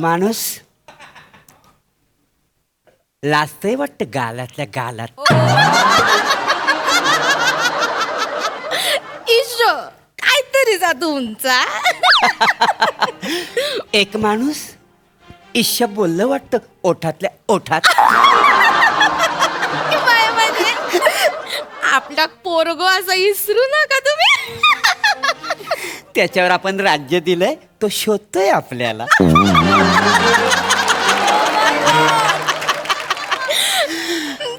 माणूस लाजतंय वाटतं गालातल्या गालात. ईशो काहीतरी जा तुमचा. एक माणूस ईश्य बोललं वाटतं ओठातल्या ओठात. बाय म्हणजे आपला पोरगो असं इसरू नका तुम्ही. त्याच्यावर आपण राज्य दिलंय तो शोधतोय आपल्याला.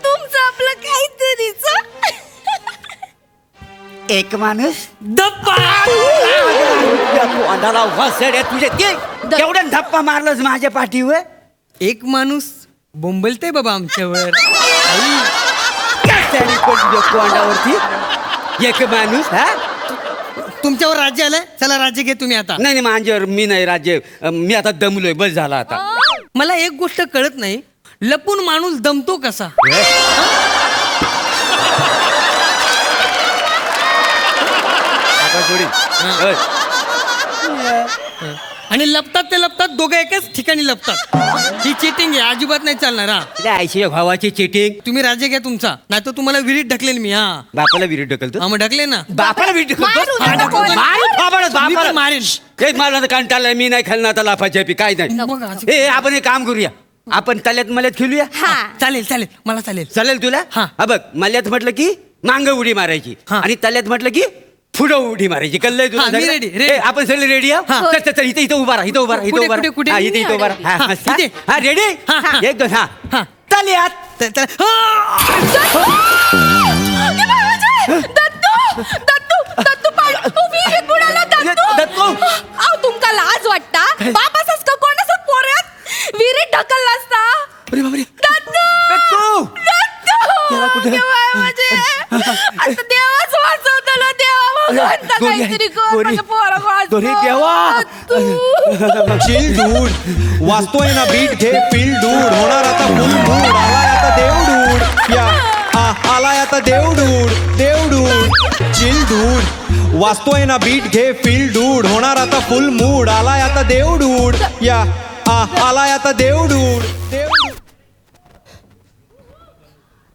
तुमचं आपलं काहीतरीच. एक माणूस दप्पा अंधारा वसड्या तुझे ते केवढ्या धप्पा मारलंस माझ्या पाठीवर. एक माणूस बोंबलते बाबा आमच्यावर. तोंडावरती एक माणूस. हा तुमच्यावर राज्य आलंय, चला राज्य घे तुम्ही आता. नाही नाही माझ्यावर मी नाही राज्य. मी आता दमलोय, बस झाला आता. मला एक गोष्ट कळत नाही, लपून माणूस दमतो कसा? आणि लपतात ते लपतात, दोघं एकाच ठिकाणी लपतात. ही चिटिंग आहे, अजिबात नाही चालणार. हा आयशीच्या भावाची चिटिंग. तुम्ही राज्य घ्या तुमचा, नाही तर तुम्हाला विहिरीत ढकलेल मी. हा बापाला विहिरीत ढकलतो. हा मग ढकले ना. बापाला विहिरीत मारू नका ढकलतो. कोणाला. मी पण मारेन. तेच मला कंटाळलाय, मी नाही खाल्लं आता लाफाच्या पी काय नाही. मग असं- ए आपण एक काम करूया, आपण तल्यात मल्यात खेळूया. हा चालेल चालेल, मला चालेल. चालेल तुला. हा. हा बघ, मल्यात म्हटलं की मांग उडी मारायची हा. आणि तल्यात म्हटलं की पुढं उडी मारायची. कळलंय तुला? हा, मी सगळं? ready, ready. ए, आपण सगळे रेडी हा. चल चल इथे इथं उभा राहा, इथं उभा राहा, इथं कुठे, उभा कुठे, कुठे? राहा. हा, इथे इथं उभा राहा. हा, हा, हा, इथे. हा रेडी. हा, हा. एक दोन. हा हा. तल्यात. दत्तू दत्तू दत्तू विहिरीत बुडाला. दत्तू. अहो तुमका लाज वाटता? बापासाच का कोणाचा पोऱ्यात विहिरीत ढकलला असता? अरे बापरे. दत्तू दत्तू. त्याला कुठे? म्हणजे आता देवाच वाचवतो. देवा भगवंता गोरी आहे, काहीतरी कर. गोरी. माझ्या पोराला वाचव. गोरी देवा. दत्तू. चिल डूड वाचतोय ना बीट घे फील डूड होणार आता फुल मूड आलाय आता देवडूड या आलाय आता देवडूड चिल डूड वाचतोय ना बीट घे फील डूड होणार आता फुल मूड आलाय आता देवडूड या आलाय आता देवडूड.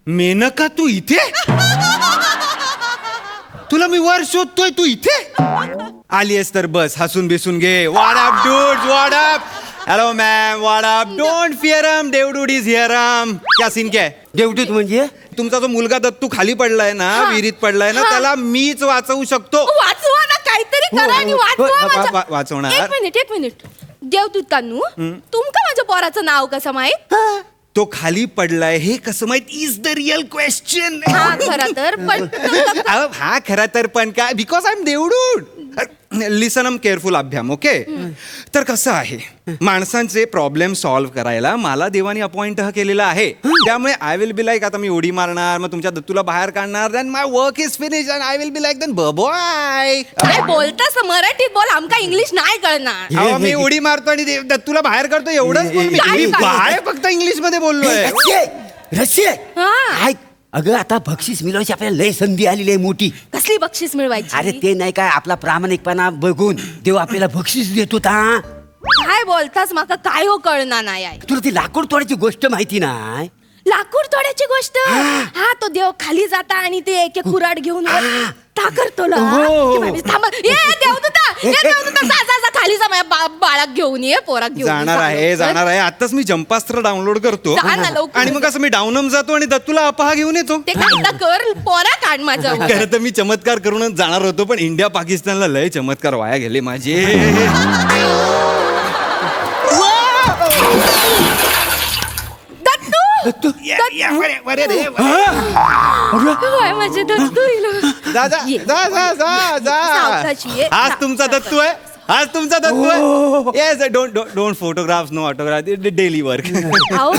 मेनका तू इथे? तुला मी वर शोधतोय, तू इथे आलीयस तर बस हसून बिसून घे. What up dudes, what up. Hello ma'am, what up. Don't fear Devdude is here. क्या सीन क्या है? देवदूत म्हणजे तुमचा जो मुलगा दत्तू खाली पडलाय ना, विहिरीत पडलाय ना, त्याला मीच वाचवू शकतो. वाचवा ना, काहीतरी करा आणि वाचवा माझ्या- वाचवणार. एक मिनिट देवदूत कानू, तुमका माझ्या पोराचं नाव कसं माहित? तो खाली पडलाय हे कसं माहित इज द रिअल क्वेश्चन. हा खरं तर पण हा खरा तर पण काय, because I am Devdude. Listen careful अभ्याम. ओके, तर कसं आहे, माणसांचे प्रॉब्लेम सॉल्व्ह करायला मला देवानी अपॉइंट केलेला आहे. त्यामुळे आय विल बी लाईक, आता मी उडी मारणार, मग तुमच्या दत्तूला बाहेर काढणार, then my work is finish and I will be like then bye. काय बोलतास मराठीत बोल, आमका इंग्लिश नाही कळणार. मी उडी मारतो आणि दत्तूला बाहेर काढतो एवढंच बोल. मी बाय फक्त इंग्लिश मध्ये बोललोय. रस्सी हा. ऐक, अगं आता बक्षीस मिळवायची आपल्याला लय संधी आलेली आहे मोठी. कसली बक्षीस मिळवायची? अरे ते नाही काय, आपला प्रामाणिकपणा बघून देव आपल्याला बक्षीस देत होता. काय बोलतास, माका काय हो कळणार नाही आहे. तुला ती लाकूड तोडायची गोष्ट माहिती नाही? लाकूड तोड्याची गोष्ट. हा तो देव खाली जाता आणि ते एक एक कुऱ्हाड घेऊन ता करतो ला. हो. की बाबा, थांब. ये देवदूता, जा जा जा खाली जा, माझ्या बाळाक घेऊन ये, पोराक घेऊन ये. जाणार आहे. आताच मी जंपास्त्र डाउनलोड करतो जा ना लवकर. आणि मग असं मी डाऊनम जातो आणि दत्तूला अपहा घेऊन येतो. ते काय कर, पोरा काढ माझ्या. खरं तर मी चमत्कार करूनच जाणार होतो, पण इंडिया पाकिस्तानला लय चमत्कार वाया गेले माझे. दत्तू होय, माझे दत्तू जा जा ये. जा जा जा जा. सावकाश ये. आज तुमचा दत्तू आहे, आज तुमचा दत्तू आहे. Yes, don't photographs, no autograph, daily work. अहो,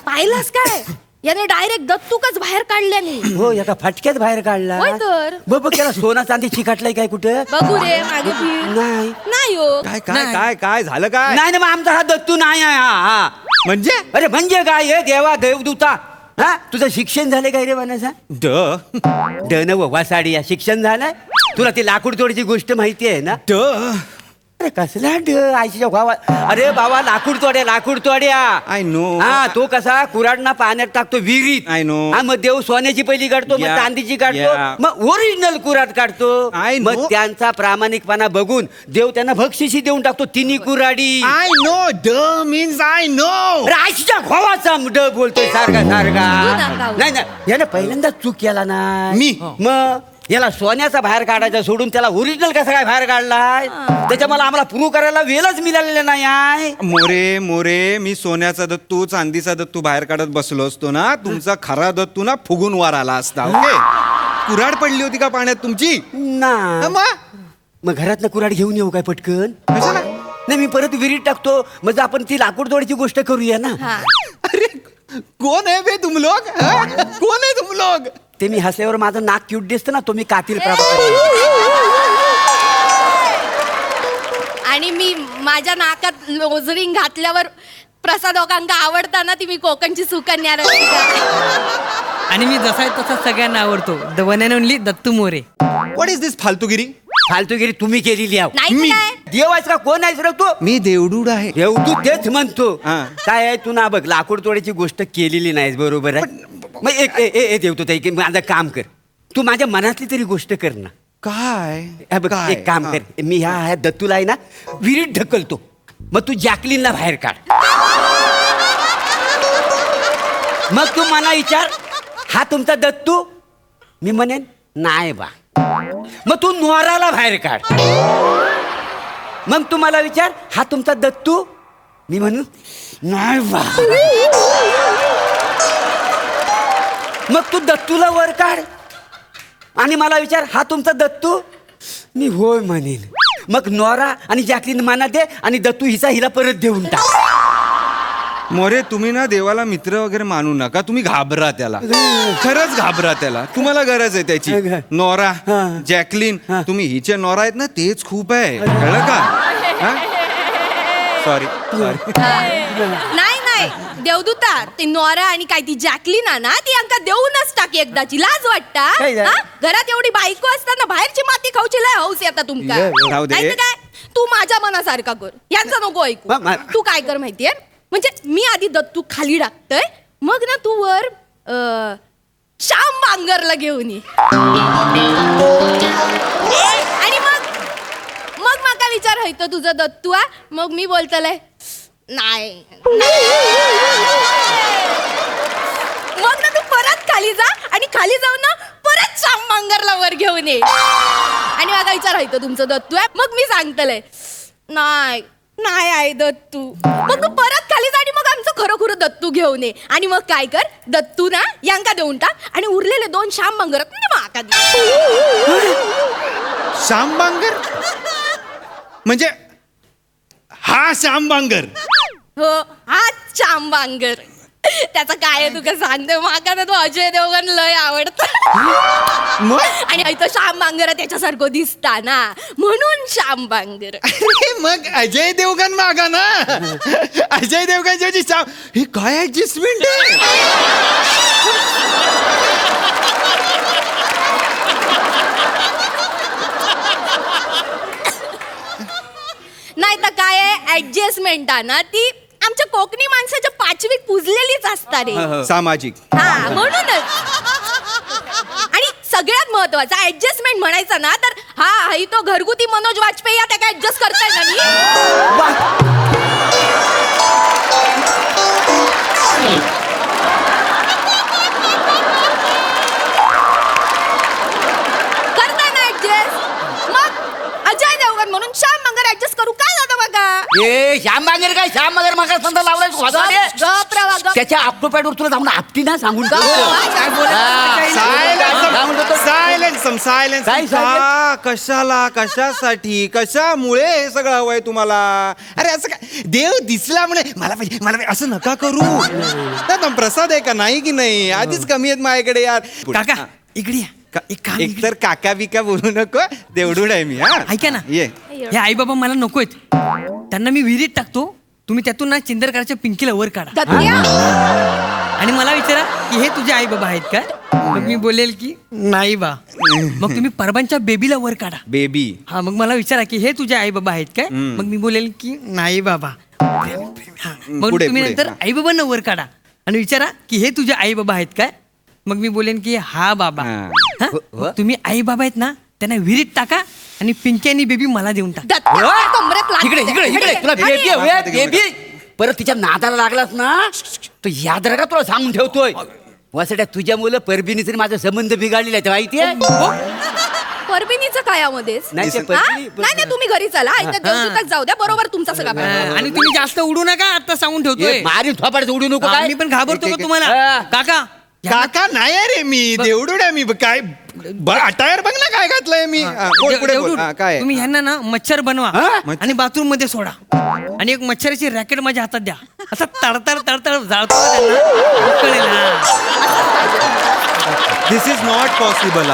पाहिलास काय, याने डायरेक्ट दत्तूकच बाहेर काढल्याने. हो, एका फटक्यात बाहेर काढला. होय तर. बघ त्याला सोना चांदी चिकाटलाय काय कुठं? बघू रे मागे फिर. नाही नाही हो. काय काय काय काय झालं काय? नाही ना, मग आमचा हा दत्तू नाही आहे. हा म्हणजे अरे म्हणजे काय हे देवा देवदूता. हा तुझं शिक्षण झालंय काय रे बनासा? ड नव वासाडी या शिक्षण झालंय तुला ती लाकूड तोडची गोष्ट माहिती आहे ना? ड अरे कसला आईच्या भावा, अरे बाबा लाकूड तोड्या. I know. हा तो कसा कुऱ्हाडना पाण्यात टाकतो विहिरीत. I know. हा मग देव सोन्याची पहिली काढतो, मग Yeah. चांदीची काढतो, Yeah. मग ओरिजिनल कुऱ्हाड काढतो. I know. मग त्यांचा प्रामाणिकपणा बघून देव त्यांना बक्षिशी देऊन टाकतो तिन्ही कुऱ्हाडी. I know. ड मीन्स आय नो. अरे आईच्या भावाचा ड बोलतोय सारखा तू नका. नाही यानं पहिल्यांदाच चूक केला ना मी? मग याला सोन्याचा बाहेर काढायचा सोडून त्याला ओरिजिनल कसा काय बाहेर काढलाय? त्याच्या मला आम्हाला प्रूव्ह करायला वेळच मिळालेला नाही आहे. मोरे मी सोन्याचा दत्तू चांदीचा दत्तू बाहेर काढत बसलो असतो ना, तुमचा खरा दत्तू ना फुगून वर आला असता. ओके. कुऱ्हाड पडली होती का पाण्यात तुमची? ना मग घरातनं कुऱ्हाड घेऊन येऊ काय पटकन? कशाला? नाही मी परत विहिरीत टाकतो, म्हणजे आपण ती लाकूड तोडीची गोष्ट करूया ना. अरे कोण आहे बे तुम लोग? हा? कोण आहे तुम लोग? ते मी हसल्यावर माझं नाक क्यूट दिसतं ना, तो मी कातील आणि मी माझ्या नाकात लोजरिंग घातल्यावर प्रसाद ओकांका आवडताना ती मी कोकणची सुकन्या रसिका. आणि मी जसा आहे तसा सगळ्यांना आवडतो. The one and only Dattu More. What is this फालतूगिरी? फालतूगिरी तुम्ही केलेली आहे. नाही तर काय? देव आहेस का कोण आहेस रे तू? मी देवडूड आहे. देव तू तेच म्हणतो. हा. काय आहे तू ना बघ लाकूड तोड्याची गोष्ट केलेली नाहीस, बरोबर आहे. मग एक देवतो ताई, की माझं काम कर, तू माझ्या मनातली तरी गोष्ट कर ना. काय? हा बघ, काय? एक काम हा. कर, मी ह्या दत्तूला आहे ना विहिरीत ढकलतो, मग तू जॅकलीनला बाहेर काढ. मग तू मला विचार, हा तुमचा दत्तू? मी म्हणेन नाही बा. मग तू नोराला बाहेर काढ. मग तू मला विचार, हा तुमचा दत्तू? मी म्हणू नाही बा. मग तू दत्तूला वर काढ आणि मला विचार, हा तुमचा दत्तू? मी होय म्हणेन. मग नोरा आणि जॅकलीन माना दे आणि दत्तू हिला परत देऊन टाक. मोरे तुम्ही ना देवाला मित्र वगैरे मानू नका, तुम्ही घाबरा त्याला. खरंच घाबरा त्याला. तुम्हाला गरज आहे त्याची. नोरा, हा. जॅकलीन, हा. तुम्ही हिचे नोरा आहेत ना, तेच खूप आहे. कळलं का? सॉरी. नाही देवदूता, ते नोरा आणि काय ती जॅकलीन आहे ना, ती अंका देऊनच टाकी एकदाची. लाज वाटता? काय झालं? हा? घरात एवढी बायको असताना बाहेरची माती खाऊची लय हौस येता तुमका. राहू दे. नाही तर काय, तू माझ्या मनासारखा कर, यांचा नको ऐकू. तू काय कर माहितीये, म्हणजे मी आधी दत्तू खाली टाकतय, मग ना तू वर श्याम बांगरला घेऊन ये. आणि मग माका विचार हयतो तुझं दत्तू आ? मग मी बोलतलय नाही. मग ना तू परत खाली जा आणि खाली जाऊन ना परत श्याम बांगरला वर घेऊन ये. आणि माका विचार हयतो तुमचं दत्तू आहे? मग मी सांगतलय नाही आहे दत्तू. मग तू परत खाली जा आणि मग आमचं खरं दत्तू घेऊन ये. आणि मग काय कर, दत्तू ना यांका देऊन टाक आणि उरलेले 2 श्याम बांगर माका दे. श्याम बांगर म्हणजे हा श्याम बांगर? हो, हा श्याम बांगर. त्याचं काय आहे तुका सांगते, माका ना तो अजय देवगण लय आवडत. मग आणि इथं श्याम बांगर त्याच्यासारखं दिसता ना, म्हणून श्याम बांगर. अरे मग अजय देवगण मागा ना. अजय देवगणची श्याम, हे काय ऍडजस्टमेंट आहे? नाही तर काय आहे, ऍडजस्टमेंट आहे ना ती आमच्या कोकणी माणसाच्या 5वीत पुजलेलीच असतात रे. सामाजिक. हा म्हणूनच. आणि सगळ्यात महत्वाचा ऍडजस्टमेंट म्हणायचा ना, तर हा तो घरगुती मनोज वाजपेयी त्या काय ऍडजस्ट करताय ना मी. करताय ना ऍडजस्ट? मग अजय देवगण म्हणून श्याम बांगर ऍडजस्ट करू काय जातं बघा. ए श्याम बांगर काय, श्याम बांगर मागा संदा लावलाय गप रवा, गप. त्याच्या ऑक्टोपॅडवर तुला जाऊन आपटी ना सांगून गप रवा. काय कशाला, कशासाठी, कशामुळे हे सगळं हवंय तुम्हाला? अरे असं काय देव दिसला म्हणे मला पाहिजे असं नका करू. ना प्रसाद आहे का नाही की नाही, आधीच कमी आहेत माझ्याकडे यार. काका इकडे या. एक काम एक तर काका बिका बोलू नको, देवडूड आहे मी. हा ऐका ना, ये. हे आई बाबा मला नकोयत. त्यांना मी विहिरीत टाकतो, तुम्ही त्यातून ना चिंदरकरच्या पिंकीला वर काढा. दत्त्या. आणि मला विचारा की हे तुझे आई बाबा आहेत काय? मग मी बोलेल की नाही बा. मग तुम्ही परबांच्या बेबीला वर काढा. बेबी. हा मग मला विचारा की हे तुझे आई बाबा आहेत काय? मग मी बोलेल की नाही बाबा. हा, मग पुढे, तुम्ही पुढे, नंतर हा. आई बाबांना वर काढा आणि विचारा की हे तुझे आई बाबा आहेत काय? मग मी बोलेन की हा बाबा. हा. हा? मग तुम्ही आई बाबा आहेत ना, त्यांना विहिरीत टाका आणि पिंकी आणि बेबी मला देऊन टाका. दत्त्या, कमरेत लागते. इकडे इकडे इकडे तुला आणि- बेबी हवे बेबी परत तिच्या नादाला लागलास ना तू याद राहा तुला सांगून ठेवतोय वसड्या तुझ्या मुलं परबिनीचे माझा संबंध बिघडलेला आहे माहितीये परबिनीचं काय यामध्येच? नाही ते हा? परबिनी नाही तुम्ही घरी चला ऐकत देवदूतच जाऊ द्या बरोबर तुमचा सगळा plan. आणि तुम्ही जास्त उडू नका आता सांगून ठेवतोय. मारी थोपाड उडू नको हा, काय मी पण घाबरतो का एक- तुम्हाला हा. काका काका नाही रे मी देवडूड आहे मी काय अटायर बघ ना काय घातलंय मी हा, बोल, पुढे बोल. हा, काय तुम्ही ह्यांना ना मच्छर बनवा हा? आणि बाथरूम मध्ये सोडा आणि एक मच्छराची रॅकेट माझ्या हातात द्या असं तडतड तडतड जाळतो ना त्यांना. कळेल हा. This is not possible.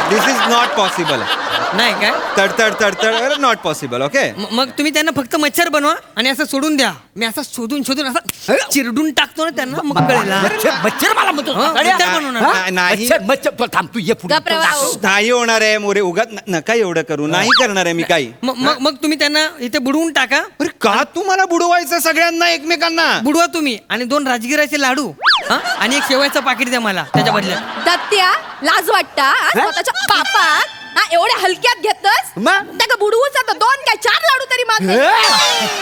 This is not possible. नाही काय तडतड तडतड नॉट पॉसिबल. ओके मग तुम्ही त्यांना फक्त मच्छर बनवा आणि असं सोडून द्या. मी असं शोधून शोधून असं चिरडून टाकतो ना त्यांना मग कळेल हा. मच्छर मला म्हणतो हा, अड्या. मच्छर बनवणार. हा? नाही. मच्छर मच्छर तू थांब तू ये पुढे गप रे वाहो. नाही होणार आहे मोरे उगाच नका एवढं करू. नाही करणार आहे मी काही. मग तुम्ही त्यांना इथे बुडवून टाका. अरे का तुम्हाला बुडवायचं सगळ्यांना एकमेकांना? बुडवा तुम्ही आणि 2 राजगिराचे लाडू हा? आणि एक शेवयाचं पाकिट द्या मला त्याच्या बदल्यात. दत्त्या लाज वाटता हा? स्वतःच्या बापात हा एवढ्या हलक्यात घेतस मग? त्या बुडवूच आता 2 काय 4 लाडू तरी मागे हे?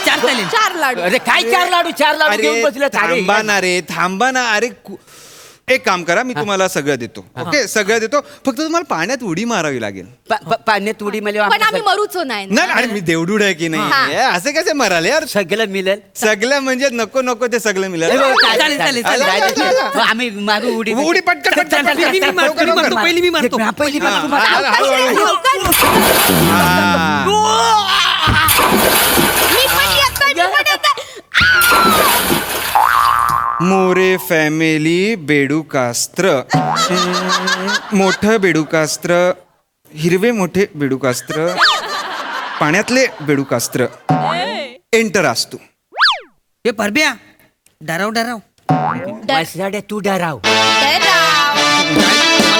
4 चालेल. 4 लाडू अरे काय चार लाडू घेऊन बसले अरे थांबा ना अरे एक काम करा मी तुम्हाला सगळं देतो. ओके सगळं देतो फक्त तुम्हाला पाण्यात उडी मारावी लागेल. पाण्यात उडी मला पण आम्ही मरूच नाही नाही अरे मी देवडूड आहे की हा. नाही असे कसे मराल यार? सगळं मिळेल सगळं म्हणजे नको नको ते सगळं मिळेल. चालेल, चालेल, चालेल. आम्ही मारू उडी उडी पटकन पटकन पहिली मी पटकन, मारतो, लवकर, लवकर. पहिली मी मारतो. पहिली हा, मारू. हा, हळूहळू. हा. मी पण येतोय, मी पण येतोय. मोरे फॅमिली बेडूकास्त्र. मोठं बेडूकास्त्र हिरवे मोठे बेडूकास्त्र पाण्यातले बेडूकास्त्र एंटर असतो. हे परब्या डराव डराव बसड्या तू डराव जय राम.